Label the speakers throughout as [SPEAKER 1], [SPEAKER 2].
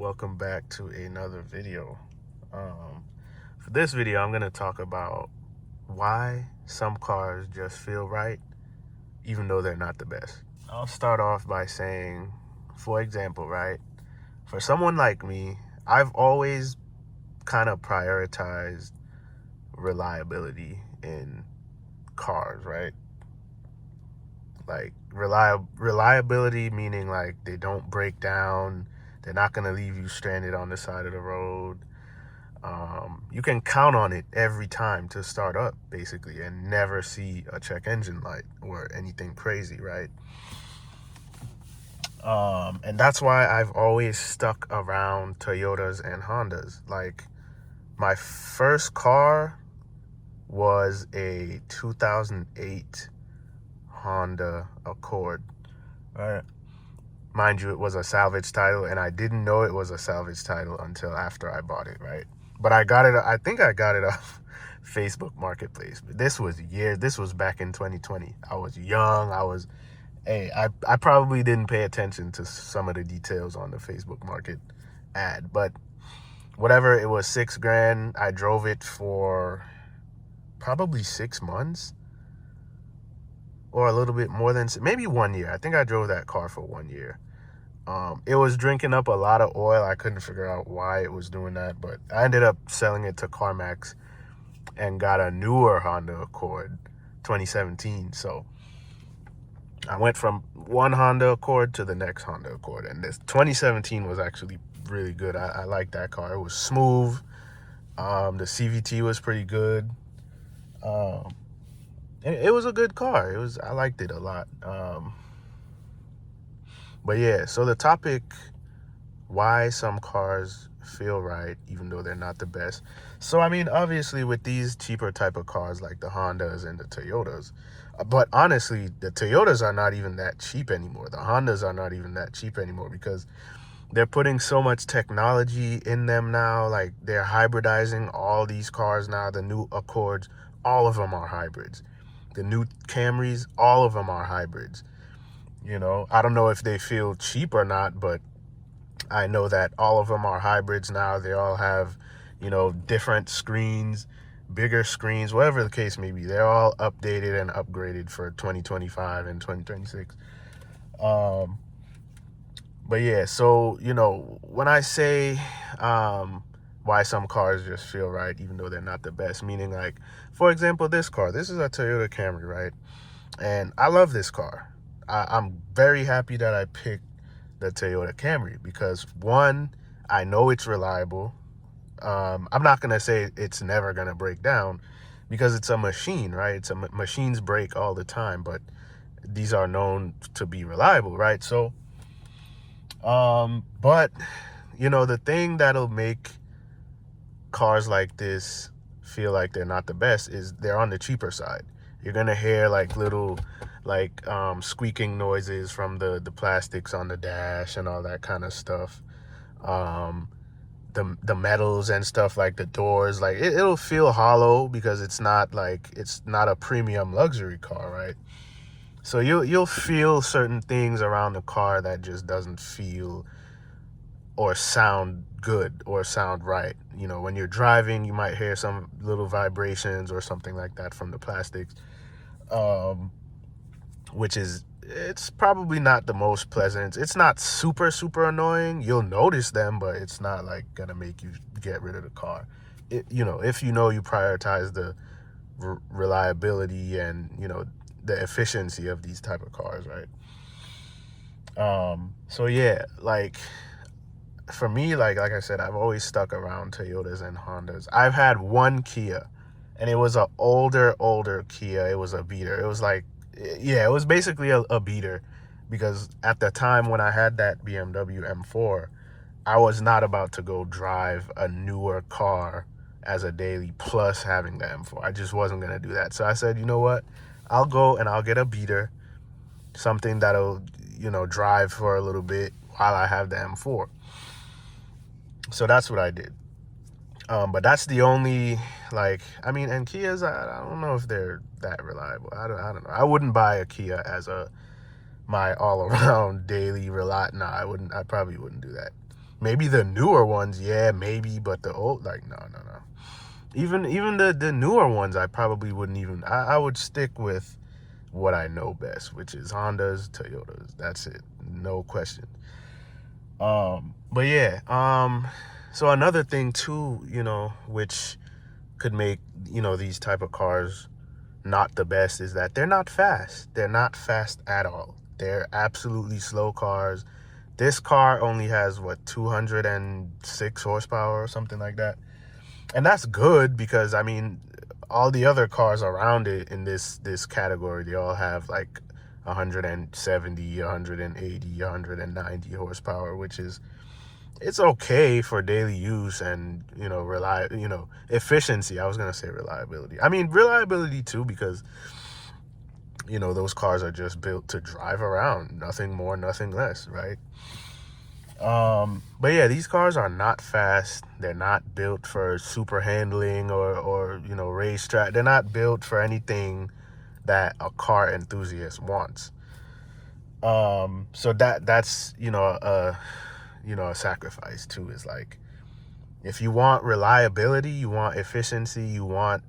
[SPEAKER 1] welcome back to another video. For this video, I'm going to talk about why some cars just feel right even though they're not the best. I'll start off by saying, for example, right, for someone like me, I've always kind of prioritized reliability in cars, right? Like reliability meaning like they don't break down, they're not going to leave you stranded on the side of the road. You can count on it every time to start up, basically, and never see a check engine light or anything crazy, right? And that's why I've always stuck around Toyotas and Hondas. Like, my first car was a 2008 Honda Accord. Right. Mind you, it was a salvage title, and I didn't know it was a salvage title until after I bought it, right? But I think I got it off Facebook Marketplace. But this was back in 2020. I was young. I probably didn't pay attention to some of the details on the Facebook Market ad, but whatever, it was $6,000. I drove it for probably 6 months. Or a little bit more than, maybe 1 year. I think I drove that car for 1 year. It was drinking up a lot of oil. I couldn't figure out why it was doing that, but I ended up selling it to CarMax and got a newer Honda Accord 2017. So I went from one Honda Accord to the next Honda Accord, and this 2017 was actually really good. I liked that car. It was smooth. The CVT was pretty good. It was a good car. I liked it a lot. But yeah, so the topic, why some cars feel right even though they're not the best. So I mean, obviously with these cheaper type of cars like the Hondas and the Toyotas, but honestly, the Toyotas are not even that cheap anymore. The Hondas are not even that cheap anymore because they're putting so much technology in them now. Like, they're hybridizing all these cars now. The new Accords, all of them are hybrids. The new Camrys, all of them are hybrids. You know, I don't know if they feel cheap or not, but I know that all of them are hybrids now. They all have, different screens, bigger screens, whatever the case may be. They're all updated and upgraded for 2025 and 2026. But yeah, so, when I say why some cars just feel right even though they're not the best, meaning, like, for example, this is a Toyota Camry, right? And I love this car. I'm very happy that I picked the Toyota Camry because, one, I know it's reliable. I'm not going to say it's never going to break down because it's a machine, right? Machines break all the time, but these are known to be reliable, right? So, but, the thing that'll make cars like this feel like they're not the best is they're on the cheaper side. You're going to hear like little squeaking noises from the plastics on the dash and all that kind of stuff. The metals and stuff, like the doors, like it'll feel hollow because it's not a premium luxury car, right? So you'll feel certain things around the car that just doesn't feel or sound good or sound right. When you're driving, you might hear some little vibrations or something like that from the plastics, it's probably not the most pleasant. It's not super, super annoying. You'll notice them, but it's not like gonna make you get rid of the car. If you prioritize the reliability and, the efficiency of these type of cars, right? So yeah, like, for me, like I said, I've always stuck around Toyotas and Hondas. I've had one Kia, and it was an older Kia. It was a beater. It was it was basically a beater because at the time when I had that BMW M4, I was not about to go drive a newer car as a daily plus having the M4. I just wasn't going to do that. So I said, you know what? I'll go and I'll get a beater, something that'll, drive for a little bit while I have the M4. So that's what I did. But that's the only, and Kias, I don't know if they're that reliable. I don't know. I wouldn't buy a Kia as my all-around daily I probably wouldn't do that. Maybe the newer ones, yeah, maybe, but the old, like, no. Even the newer ones, I probably wouldn't even, I would stick with what I know best, which is Hondas, Toyotas. That's it. No question. But yeah, so another thing too, which could make, these type of cars not the best is that they're not fast. They're not fast at all. They're absolutely slow cars. This car only has, 206 horsepower or something like that. And that's good because, I mean, all the other cars around it in this category, they all have like 170, 180, 190 horsepower, which is, it's okay for daily use and, efficiency. I was going to say reliability. I mean, reliability too, because, those cars are just built to drive around. Nothing more, nothing less, right? But yeah, these cars are not fast. They're not built for super handling or racetrack. They're not built for anything that a car enthusiast wants. So that's a sacrifice too. Is like, if you want reliability, you want efficiency, you want,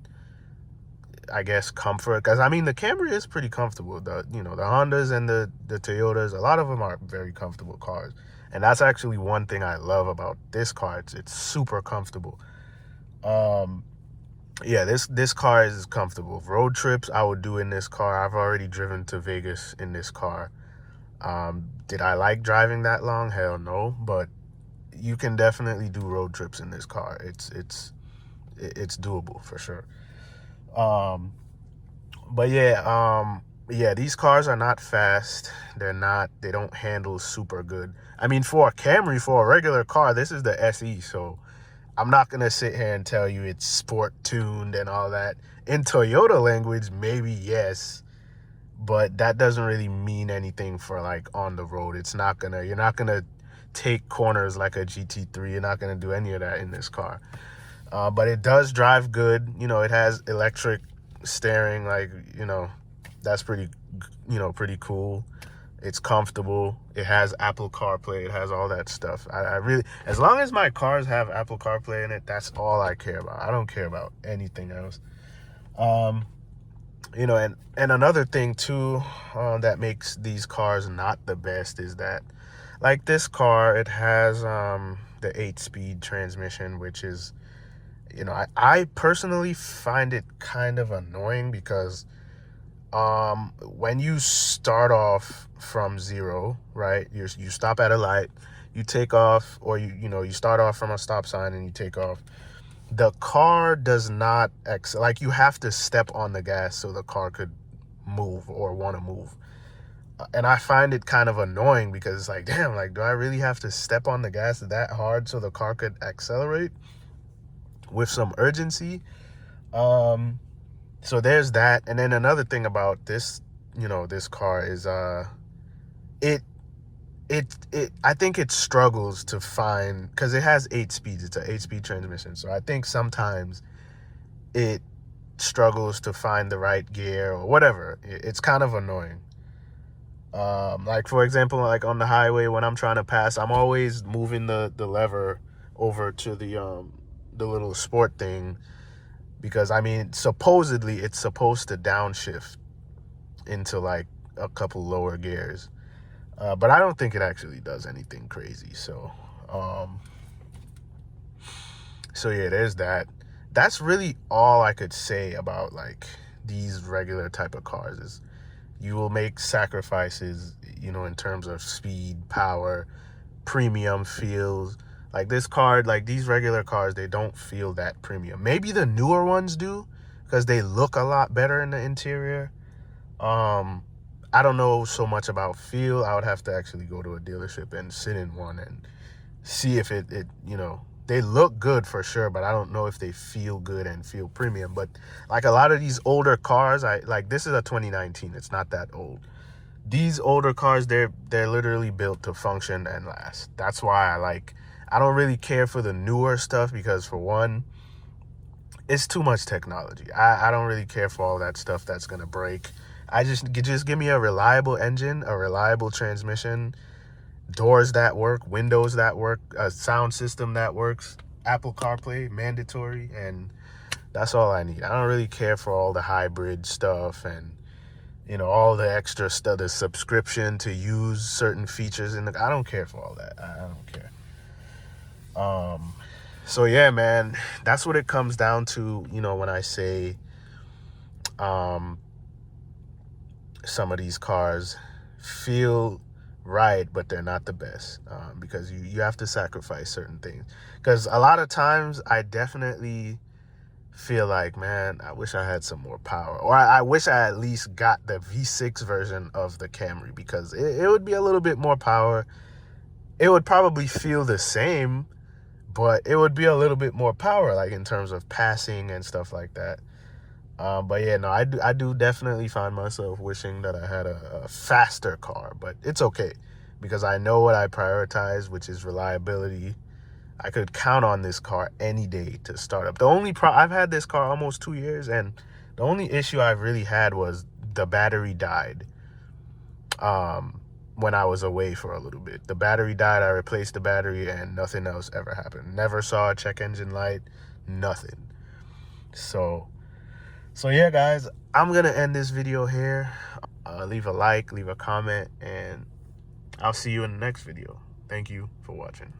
[SPEAKER 1] I guess, comfort. Because I mean, the Camry is pretty comfortable. The Hondas and the Toyotas, a lot of them are very comfortable cars. And that's actually one thing I love about this car. It's super comfortable. Yeah, this car is comfortable. Road trips I would do in this car. I've already driven to Vegas in this car. Did I like driving that long? Hell no. But you can definitely do road trips in this car. It's doable for sure. But yeah, these cars are not fast. They don't handle super good. I mean, for a Camry, for a regular car, this is the SE, so I'm not going to sit here and tell you it's sport tuned and all that. In Toyota language, maybe yes, but that doesn't really mean anything for like on the road. You're not going to take corners like a GT3. You're not going to do any of that in this car. But it does drive good. It has electric steering, like, that's pretty cool. It's comfortable. It has Apple CarPlay. It has all that stuff. I really, as long as my cars have Apple CarPlay in it, that's all I care about. I don't care about anything else. And another thing too, that makes these cars not the best is that, like this car, it has the 8-speed transmission, which is, I personally find it kind of annoying because when you start off from zero, right, you stop at a light, you take off, or you start off from a stop sign and you take off, the car does not like, you have to step on the gas so the car could move or want to move. And I find it kind of annoying because it's like, damn, like, do I really have to step on the gas that hard so the car could accelerate with some urgency? So there's that. And then another thing about this, this car is I think it struggles to find, because it has 8 speeds. It's an 8-speed transmission. So I think sometimes it struggles to find the right gear or whatever. It's kind of annoying. Like, for example, like on the highway, when I'm trying to pass, I'm always moving the lever over to the little sport thing, because I mean, supposedly it's supposed to downshift into like a couple lower gears, but I don't think it actually does anything crazy. So yeah, there's that. That's really all I could say about like these regular type of cars. Is you will make sacrifices, in terms of speed, power, premium feels. Like this car, like these regular cars, they don't feel that premium. Maybe the newer ones do, because they look a lot better in the interior. I don't know so much about feel. I would have to actually go to a dealership and sit in one and see if it they look good for sure, but I don't know if they feel good and feel premium. But like a lot of these older cars, this is a 2019. It's not that old. These older cars, they're literally built to function and last. That's why I don't really care for the newer stuff, because for one, it's too much technology. I don't really care for all that stuff that's gonna break. Just give me a reliable engine, a reliable transmission, doors that work, windows that work, a sound system that works, Apple CarPlay mandatory, and that's all I need. I don't really care for all the hybrid stuff and, you know, all the extra stuff, the subscription to use certain features in the, I don't care for all that. I don't care. So yeah, man, that's what it comes down to, you know, when I say some of these cars feel right, but they're not the best, because you have to sacrifice certain things. Because a lot of times I definitely feel like, man, I wish I had some more power, or I wish I at least got the V6 version of the Camry, because it would be a little bit more power. It would probably feel the same, but it would be a little bit more power, like in terms of passing and stuff like that. But yeah, no, I do definitely find myself wishing that I had a faster car, but it's okay because I know what I prioritize, which is reliability. I could count on this car any day to start up. The only I've had this car almost 2 years, and the only issue I've really had was the battery died. When I was away for a little bit, the battery died. I replaced the battery, and nothing else ever happened. Never saw a check engine light, nothing. So yeah, guys, I'm gonna end this video here. Leave a like, leave a comment, and I'll see you in the next video. Thank you for watching.